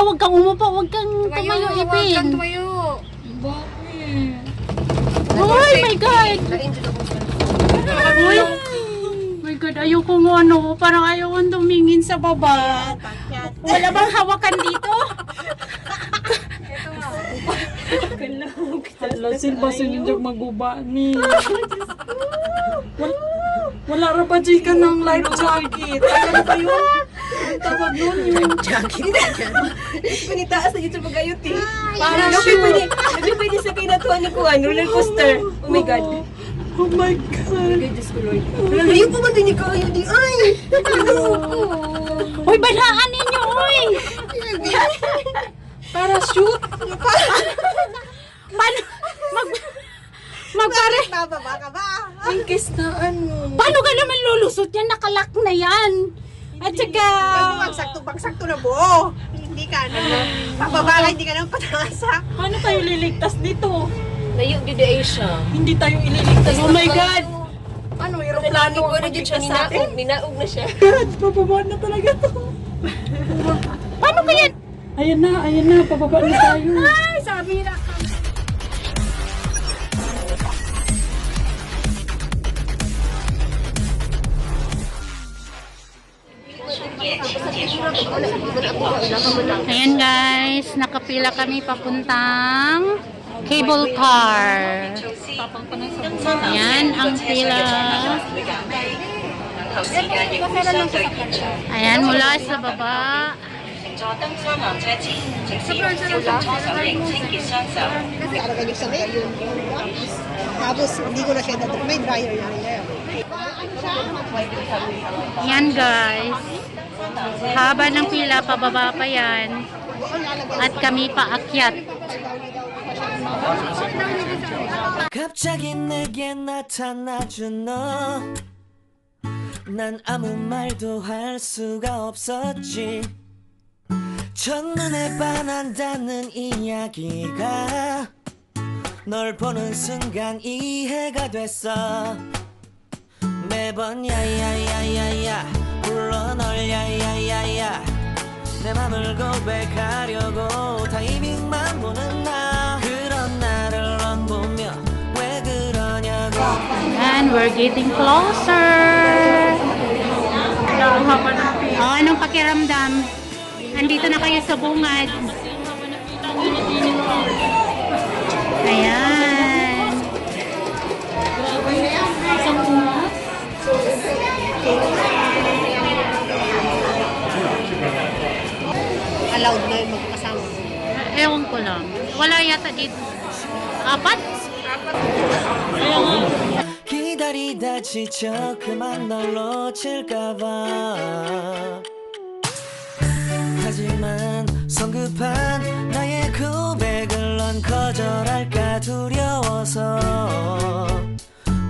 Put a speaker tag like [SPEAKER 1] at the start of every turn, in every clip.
[SPEAKER 1] huwag kang umupo, huwag kang tumayo, Ipin.
[SPEAKER 2] Huwag kang tumayo. Bakit?
[SPEAKER 1] Oh my God! Uy! My God, ayoko mo ano, parang ayoko tumingin sa baba. Wala bang hawakan dito?
[SPEAKER 3] Hala, silbasin yung diyag maguba ni. Wala ra pa ka ng life jacket. Ano ba yun? Ang tawag nun yung
[SPEAKER 4] Jacket dyan. Panitaas na YouTube magayot eh. Parang pwede sa kinatuan ni Kuan, roller coaster. Oh my God.
[SPEAKER 3] oh my God.
[SPEAKER 4] Ay, Diyos ko Lord. Layo pa man din yung kayo di. Ay!
[SPEAKER 1] Uy, banhaan ninyo, uy!
[SPEAKER 3] Parachute.
[SPEAKER 1] Paano? Magpare.
[SPEAKER 4] Bababa ka ba?
[SPEAKER 3] Ang kistaan mo.
[SPEAKER 1] Paano ka naman lulusot yan? Nakalak na yan. At saka...
[SPEAKER 4] Pagsakto na buo. Hindi ka na. Bababa ka, hindi ka na patasa.
[SPEAKER 3] Paano tayo liligtas dito?
[SPEAKER 4] Layo di Asia.
[SPEAKER 3] Hindi tayo ililigtas.
[SPEAKER 1] Oh my God!
[SPEAKER 3] Ano, aeroplano
[SPEAKER 4] Ko
[SPEAKER 3] ang
[SPEAKER 4] na dyan
[SPEAKER 3] magiging
[SPEAKER 4] siya
[SPEAKER 3] sa
[SPEAKER 4] sa
[SPEAKER 3] atin?
[SPEAKER 4] atin. Ninaog na siya.
[SPEAKER 3] Bababa na talaga to.
[SPEAKER 1] Paano ba yan?
[SPEAKER 3] Ayan na, pababa na tayo.
[SPEAKER 1] Ay, sabi na ka. Ayan guys, nakapila kami papuntang cable car. Ayan ang pila. Ayan mula sa baba.
[SPEAKER 4] Tapos, hindi ko na siya may dryer na rin.
[SPEAKER 1] Ayan guys. Haba ng pila, pababa pa yan. At kami paakyat.
[SPEAKER 5] 갑자기 내게 나타나준 너. 난 아무 말도 할 수가 없었지. 첫눈에 반한다는 이야기가 널 보는 순간 이해가 됐어. 매번 야야야야야 불러 널 야야야야 내 맘을 고백하려고 타이밍만 보는 나 그런 나를 넌 보며 왜 그러냐고.
[SPEAKER 1] And we're getting closer. Oh, anong pakiramdam? Andito na kayo sa bungad. Ayan.
[SPEAKER 4] Allowed na yung magkasama.
[SPEAKER 1] Ewan ko lang. Wala yata dito. Apat?
[SPEAKER 5] 기다리다 지쳐 그만 널 놓칠까봐 하지만 성급한 나의 고백을 넌 거절할까 두려워서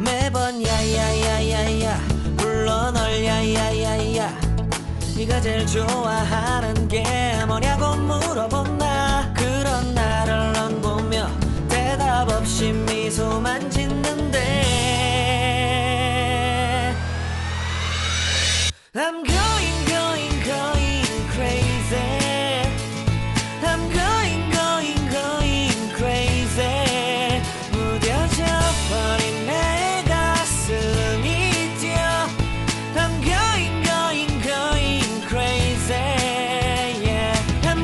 [SPEAKER 5] 매번 야야야야야 불러 널 야야야야 네가 제일 좋아하는 게 뭐냐고 물어본 나 그런 나를 넌 보며 대답 없이 미소만 짓는데 I'm going crazy I'm going crazy 무뎌져 버린 내 가슴이 뛰어 I'm going crazy yeah I'm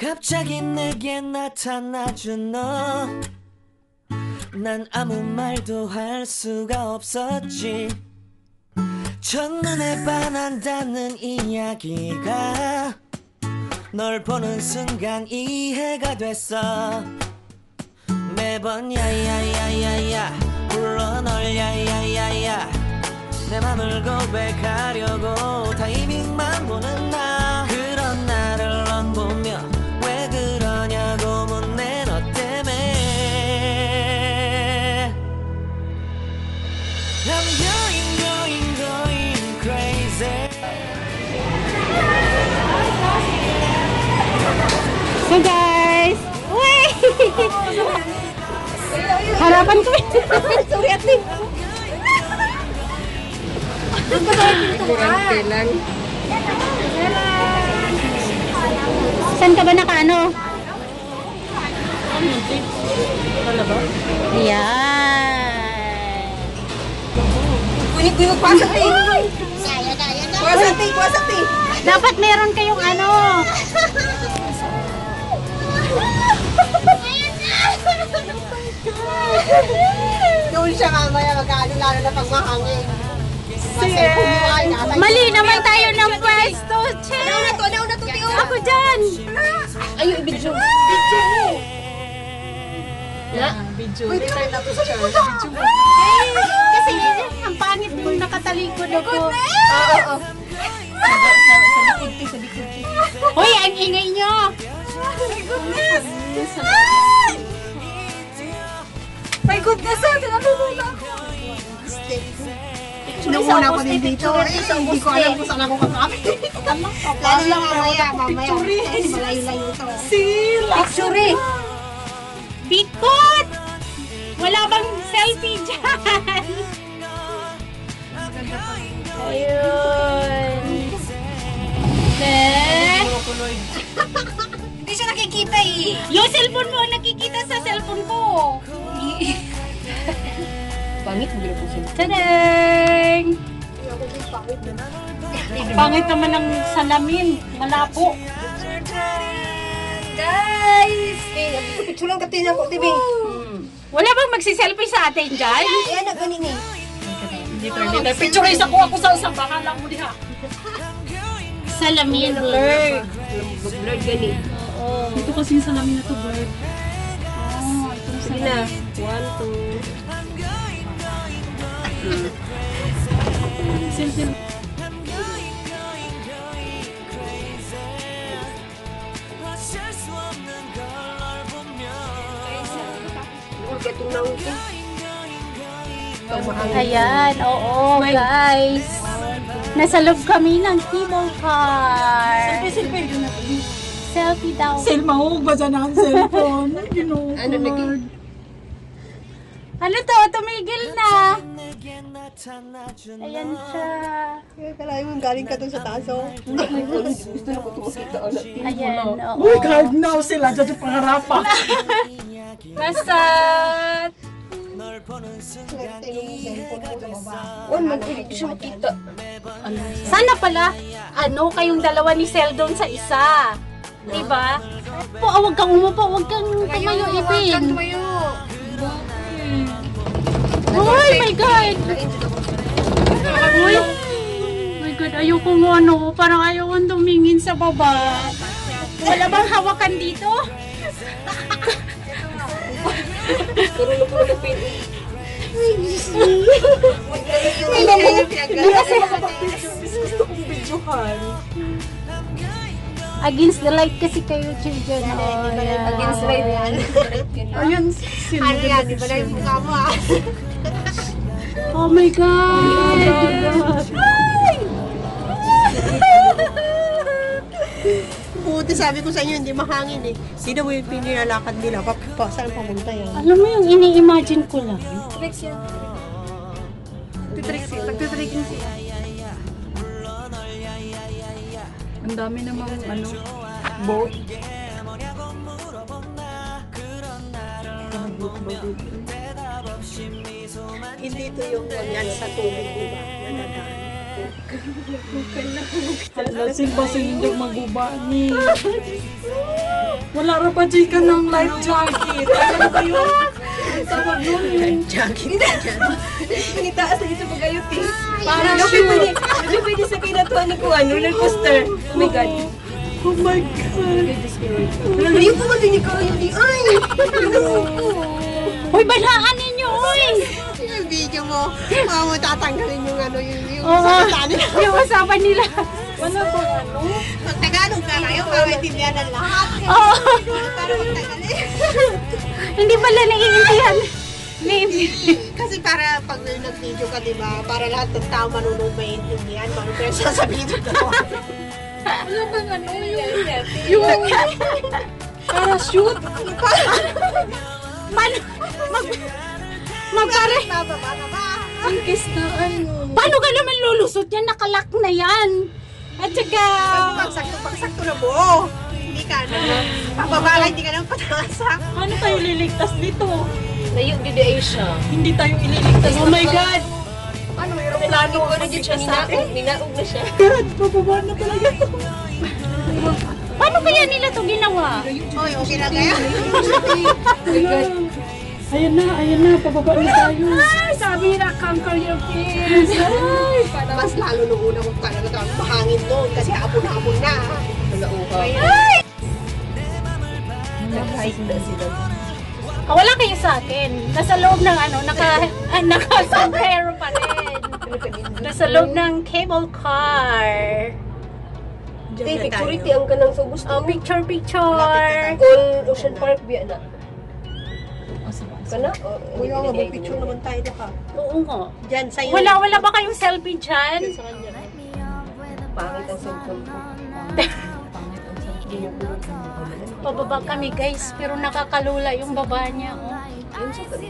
[SPEAKER 5] 갑자기 내게 나타나준 너 난 아무 말도 할 수가 없었지 첫눈에 반한다는 이야기가 널 보는 순간 이해가 됐어 매번 야야야야야 불러 널 야야야야 내 맘을 고백하려고 타이밍만 보는 나 그런 나를 넌 보며 왜 그러냐고 묻네 너 때문에 I'm going crazy
[SPEAKER 1] So guys, uy! Harapan ko.
[SPEAKER 4] Sorry, ate.
[SPEAKER 1] Saan ka ba nakaano? Yan.
[SPEAKER 4] Kunik-kunik mo pasok, ate. Kuwas, ate. Kuwas, ate.
[SPEAKER 1] Dapat meron kayong ano.
[SPEAKER 4] Doon siya mamaya mag-ano, lalo na pag mahangin.
[SPEAKER 1] Mali naman tayo ng pwesto, Che.
[SPEAKER 4] Nauna to, tiyo.
[SPEAKER 1] Ako dyan.
[SPEAKER 4] Ayun, video.
[SPEAKER 3] Pwede tayo na picture.
[SPEAKER 1] Kasi ang pangit nung nakatalikod ako.
[SPEAKER 4] Oo.
[SPEAKER 1] Hoy, ang ingay nyo.
[SPEAKER 3] My goodness, tinatulog ako.
[SPEAKER 4] Nung una ko din dito, hindi ko alam kung saan ako kakapit. Lalo lang mamaya. Malayo-layo to. Picture.
[SPEAKER 1] Bigkot! Wala bang selfie dyan? Ayun.
[SPEAKER 4] Hindi siya nakikita eh.
[SPEAKER 1] Yung cellphone mo, nakikita sa cellphone ko.
[SPEAKER 4] Pangit mo gano'n po siya.
[SPEAKER 1] Tadang! Pangit naman ng salamin. Malabo.
[SPEAKER 4] Guys! Picture lang katina ko, TV.
[SPEAKER 1] Wala bang magsiselfie sa atin dyan?
[SPEAKER 4] Ayan na, ganin eh.
[SPEAKER 3] Hindi, picture isa ko ako sa isang bahala mo diha.
[SPEAKER 1] Salamin blur.
[SPEAKER 4] Mag-blurred ganin.
[SPEAKER 1] Oo.
[SPEAKER 3] Ito kasi yung salamin na to, Bird.
[SPEAKER 1] Oh, itong
[SPEAKER 4] Sige na.
[SPEAKER 1] salamin.
[SPEAKER 4] 1, 2. Itong naon ko.
[SPEAKER 1] Ayan, oo guys. Nasa loob kami ng cable car. Selfie daw.
[SPEAKER 3] Sel, mahug ba dyan ang cellphone?
[SPEAKER 4] Ano lagi?
[SPEAKER 1] Ano to? Tumigil na. Ayan siya.
[SPEAKER 4] Kala mo galing ka doon sa taas, oh. Gusto na ko tumakita ulit.
[SPEAKER 1] Ayan, oo.
[SPEAKER 3] Uy, card now sila dyan yung pangarapan.
[SPEAKER 1] Basta,
[SPEAKER 4] Oh, mag-ulit siya makita.
[SPEAKER 1] sana pala, ano, kayong dalawa ni Seldon sa isa. Diba? Po, wag kang umupo, wag kang tumayo, Ipin. Oh my God! Uy! My God, ayoko mo ano, parang ayoko tumingin sa baba. Wala bang hawakan dito?
[SPEAKER 3] Gusto kong videohan.
[SPEAKER 1] Against the light kasi kayo, children. Oh, yeah.
[SPEAKER 4] Against light yan.
[SPEAKER 3] Ayun,
[SPEAKER 4] Ano yan, di ba na yung mukha mo ah?
[SPEAKER 1] Oh my God!
[SPEAKER 4] Buti sabi ko sa inyo, hindi mahangin eh. Sino mo yung pinilalakad nila? Saan pamunta yan?
[SPEAKER 1] Alam mo yung ini-imagine ko lang.
[SPEAKER 4] Tricks yan. Titricks yan. Pagtitricking siya.
[SPEAKER 3] Ang dami namang boat.
[SPEAKER 4] Hindi ito yung yan sa tubig, diba?
[SPEAKER 3] Lasing ba sa hindi maguba ni? Wala ra pa ka ng life jacket. Ano ba yun? Tawag yun yung
[SPEAKER 4] Pinitaas na dito pag ayot eh.
[SPEAKER 3] parang
[SPEAKER 4] Hindi pwede sa kinatuan ko roller coaster. Oh my God.
[SPEAKER 3] Oh my God.
[SPEAKER 4] Hindi ko ba din ikaw hindi? Ay!
[SPEAKER 1] Hoy, banhaan ninyo, hoy!
[SPEAKER 4] Yung video mo, tatanggalin yung yung
[SPEAKER 1] Oo, yung usapan nila.
[SPEAKER 3] Wala ba ano?
[SPEAKER 4] Mag-Tagalog ka kayo para maintindihan ng lahat.
[SPEAKER 1] Oo,
[SPEAKER 4] Para magtagalin.
[SPEAKER 1] hindi pala naiintindihan.
[SPEAKER 4] Kasi para pag nag-video ka, diba? Para lahat ng tao manunod maintindihan. Pero sasabihin ko.
[SPEAKER 3] Wala bang ano? Yung parachute?
[SPEAKER 1] Paano? Magpare.
[SPEAKER 4] Bababa na ba?
[SPEAKER 3] Ang kiss na ano?
[SPEAKER 1] Paano ka naman lulusot yan? Nakalak na yan. At saka...
[SPEAKER 4] Pagsakto na buo. Hindi ka na. Pababa hindi ka naman patasa.
[SPEAKER 3] Paano tayo liligtas dito?
[SPEAKER 2] Layo dito ay siya.
[SPEAKER 3] Hindi tayo ililigtas.
[SPEAKER 1] Oh my God!
[SPEAKER 4] Ano, mayroon
[SPEAKER 2] Plano ko na dyan siya sa akin. Minaog na siya.
[SPEAKER 3] God, bababa na talaga ito.
[SPEAKER 1] Paano kaya nila to ginawa?
[SPEAKER 4] Oy, okay na kaya?
[SPEAKER 3] Ayan na, pababa na tayo.
[SPEAKER 1] Ay, sabi na, conquer your fears. Ay,
[SPEAKER 4] Mas lalo nung una kong talaga mahangin doon kasi hapon-hapon na.
[SPEAKER 2] Nag-hike na sila.
[SPEAKER 1] wala kayo sa akin. Nasa loob ng ano, naka-sombrero pa rin. Nasa loob ng cable car.
[SPEAKER 2] Security ang kanang sa gusto.
[SPEAKER 1] Oh, picture.
[SPEAKER 2] Kung Ocean Park, biya na. Kana?
[SPEAKER 4] Uy, mag-picture naman tayo na ka.
[SPEAKER 1] Oo nga.
[SPEAKER 4] Diyan, sa'yo.
[SPEAKER 1] Wala ba kayong selfie dyan?
[SPEAKER 2] Pangit ang cellphone ko.
[SPEAKER 1] Pababa kami guys, pero nakakalula yung baba niya. Oh.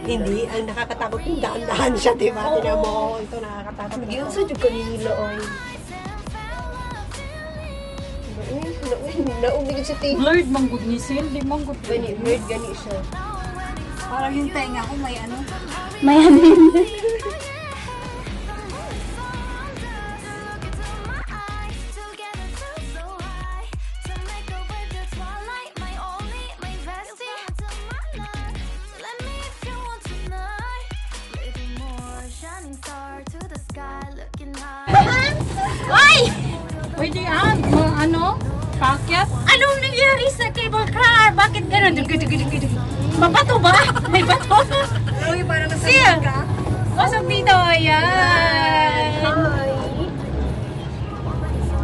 [SPEAKER 4] Hindi, ang nakakatakot yung daan-daan siya, di ba? Tignan mo, ito nakakatakot.
[SPEAKER 2] Yun sa dyan kanila, oy. Naumigid sa tape.
[SPEAKER 3] Blurred manggod ni Sil, di manggod.
[SPEAKER 2] Gani, weird gani siya.
[SPEAKER 4] Parang yung tenga ko may ano.
[SPEAKER 1] Mayanin. Ay!
[SPEAKER 3] Pwede ano? Packet?
[SPEAKER 1] Anong nangyari sa cable car? Bakit gano'n? Mabato ba? May bato?
[SPEAKER 4] Uy, parang
[SPEAKER 1] Sia! Wasap dito, ayan!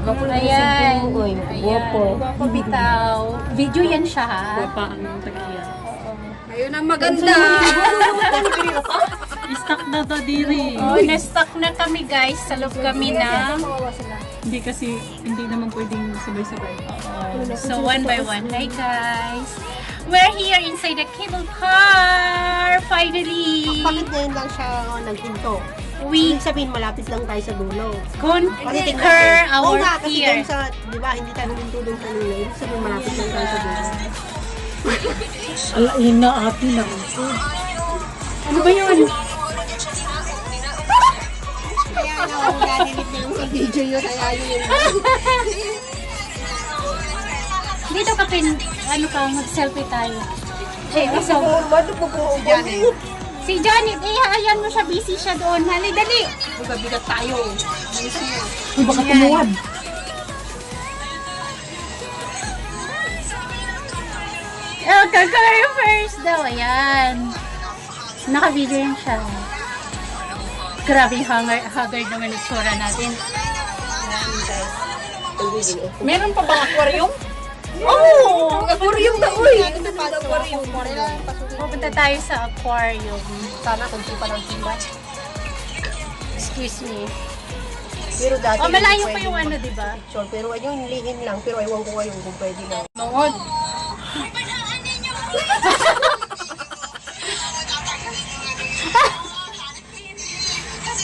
[SPEAKER 2] Gwapo na
[SPEAKER 1] Ayan.
[SPEAKER 2] yung oy. Gwapo.
[SPEAKER 1] Gwapo bitaw. Video yan siya, ha?
[SPEAKER 3] Guwapa ang tagiya.
[SPEAKER 4] Ayun ang maganda.
[SPEAKER 3] Stuck na to diri.
[SPEAKER 1] Oh, na-stuck na kami, guys. Sa loob kami na.
[SPEAKER 3] Hindi kasi, hindi naman pwedeng sabay-sabay.
[SPEAKER 1] So, one by one. Hi, guys. We're here inside the cable car. Finally,
[SPEAKER 4] Bakit ngayon lang siya naghinto?
[SPEAKER 1] we
[SPEAKER 4] Ibig sabihin, malapit lang tayo sa dulo.
[SPEAKER 1] conquer
[SPEAKER 4] Oo
[SPEAKER 1] our
[SPEAKER 4] nga, kasi
[SPEAKER 1] fear.
[SPEAKER 4] doon sa, di ba, hindi tayo huminto doon sa dulo. Ibig sabihin, malapit lang tayo sa dulo.
[SPEAKER 3] Alain na ate lang.
[SPEAKER 1] Ano ba yun?
[SPEAKER 4] Kaya nga, ganinit na yung sa video yun. Kaya yun.
[SPEAKER 1] Dito ka ano ka, mag-selfie tayo. So,
[SPEAKER 2] Madok mo po
[SPEAKER 4] Si Janet.
[SPEAKER 1] si Janet, ayan mo siya, busy siya doon. Hali, dali.
[SPEAKER 4] Magkabigat tayo. Ayusin mo.
[SPEAKER 3] Uy, baka tumuwad.
[SPEAKER 1] Oh, conquer first daw. Ayan. Naka-video yan siya. Grabe yung haggard naman yung tsura natin.
[SPEAKER 3] Meron pa bang aquarium?
[SPEAKER 1] Oh!
[SPEAKER 2] aquarium na, uy.
[SPEAKER 1] Pupunta tayo sa aquarium.
[SPEAKER 4] Sana kung di pa lang sila.
[SPEAKER 1] Excuse me.
[SPEAKER 4] Pero dati,
[SPEAKER 1] Oh, malayo
[SPEAKER 4] hindi
[SPEAKER 1] pa yung
[SPEAKER 4] pwede
[SPEAKER 1] ano, di ba?
[SPEAKER 4] mag-picture. Pero yung lihim lang. Pero ewan ko ngayon kung pwede na.
[SPEAKER 3] Tungod.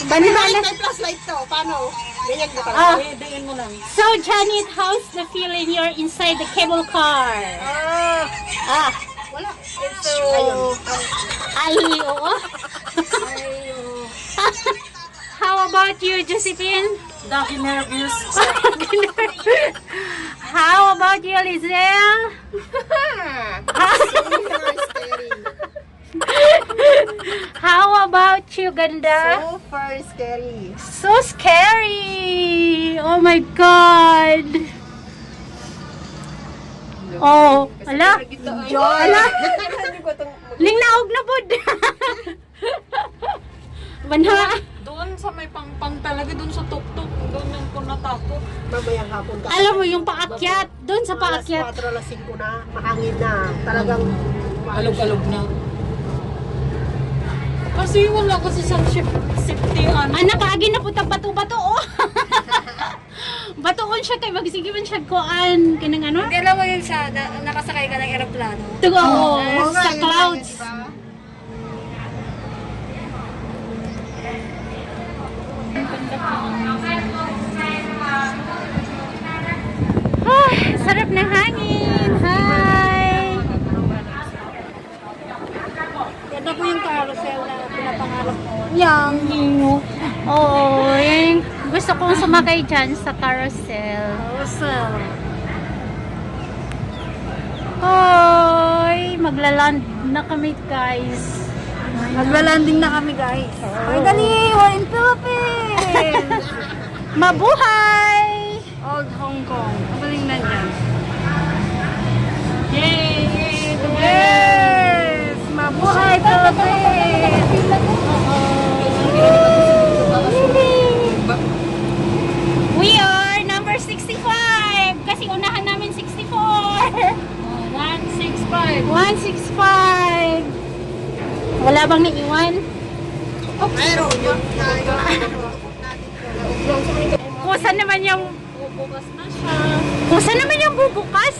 [SPEAKER 1] Banana.
[SPEAKER 4] May plus light to. Paano? Ganyan ka
[SPEAKER 1] Ah,
[SPEAKER 4] pala.
[SPEAKER 3] Dayan mo lang.
[SPEAKER 1] so Janet, how's the feeling you're inside the cable car? Ah,
[SPEAKER 4] Wala.
[SPEAKER 1] so, ay, oo. How about you, Josephine?
[SPEAKER 3] Daki nervous.
[SPEAKER 1] How about you, Lizelle? How about you, Ganda?
[SPEAKER 4] Super scary.
[SPEAKER 1] So scary! Oh my God! Oh, ala? Ala? Lingnaog na pod! Banha!
[SPEAKER 3] Doon sa may pangpang talaga, doon sa tuktok. Doon yung ko natakot.
[SPEAKER 4] Mamayang hapon kasi.
[SPEAKER 1] Alam mo yung paakyat, doon sa
[SPEAKER 4] Alas
[SPEAKER 1] paakyat.
[SPEAKER 4] 4, alas 5 na, mahangin na. Talagang
[SPEAKER 3] Alog-alog na. Kasi wala kasi sa safety ano.
[SPEAKER 1] Anak, agi na po bato-bato, oh! Batoon siya kay magsige man siya kuan kanang ano?
[SPEAKER 2] Hindi alam mo yun sa nakasakay ka ng eroplano.
[SPEAKER 1] Tugo
[SPEAKER 4] Oo nga,
[SPEAKER 1] sa
[SPEAKER 4] yun
[SPEAKER 1] clouds.
[SPEAKER 4] nga, diba?
[SPEAKER 1] Ah, sarap ng hangin. Hi.
[SPEAKER 2] Ganda po yung carousel na pinapangarap ko.
[SPEAKER 1] Yang. Oo, yung gusto kong sumakay dyan sa carousel.
[SPEAKER 2] Carousel.
[SPEAKER 1] Hoy, maglaland na kami, guys.
[SPEAKER 2] Magla-landing na kami, guys. Finally, we're in Philippines!
[SPEAKER 1] Mabuhay!
[SPEAKER 2] Old Hong Kong. Magaling na dyan.
[SPEAKER 1] Yay!
[SPEAKER 2] Yes! Mabuhay Philippines!
[SPEAKER 1] We are number 65 kasi unahan namin 64.
[SPEAKER 3] 165.
[SPEAKER 1] 165. Wala bang naiwan?
[SPEAKER 4] Mayroon yun.
[SPEAKER 1] Kusa naman yung
[SPEAKER 3] Bubukas na siya.
[SPEAKER 1] kusa naman yung bubukas.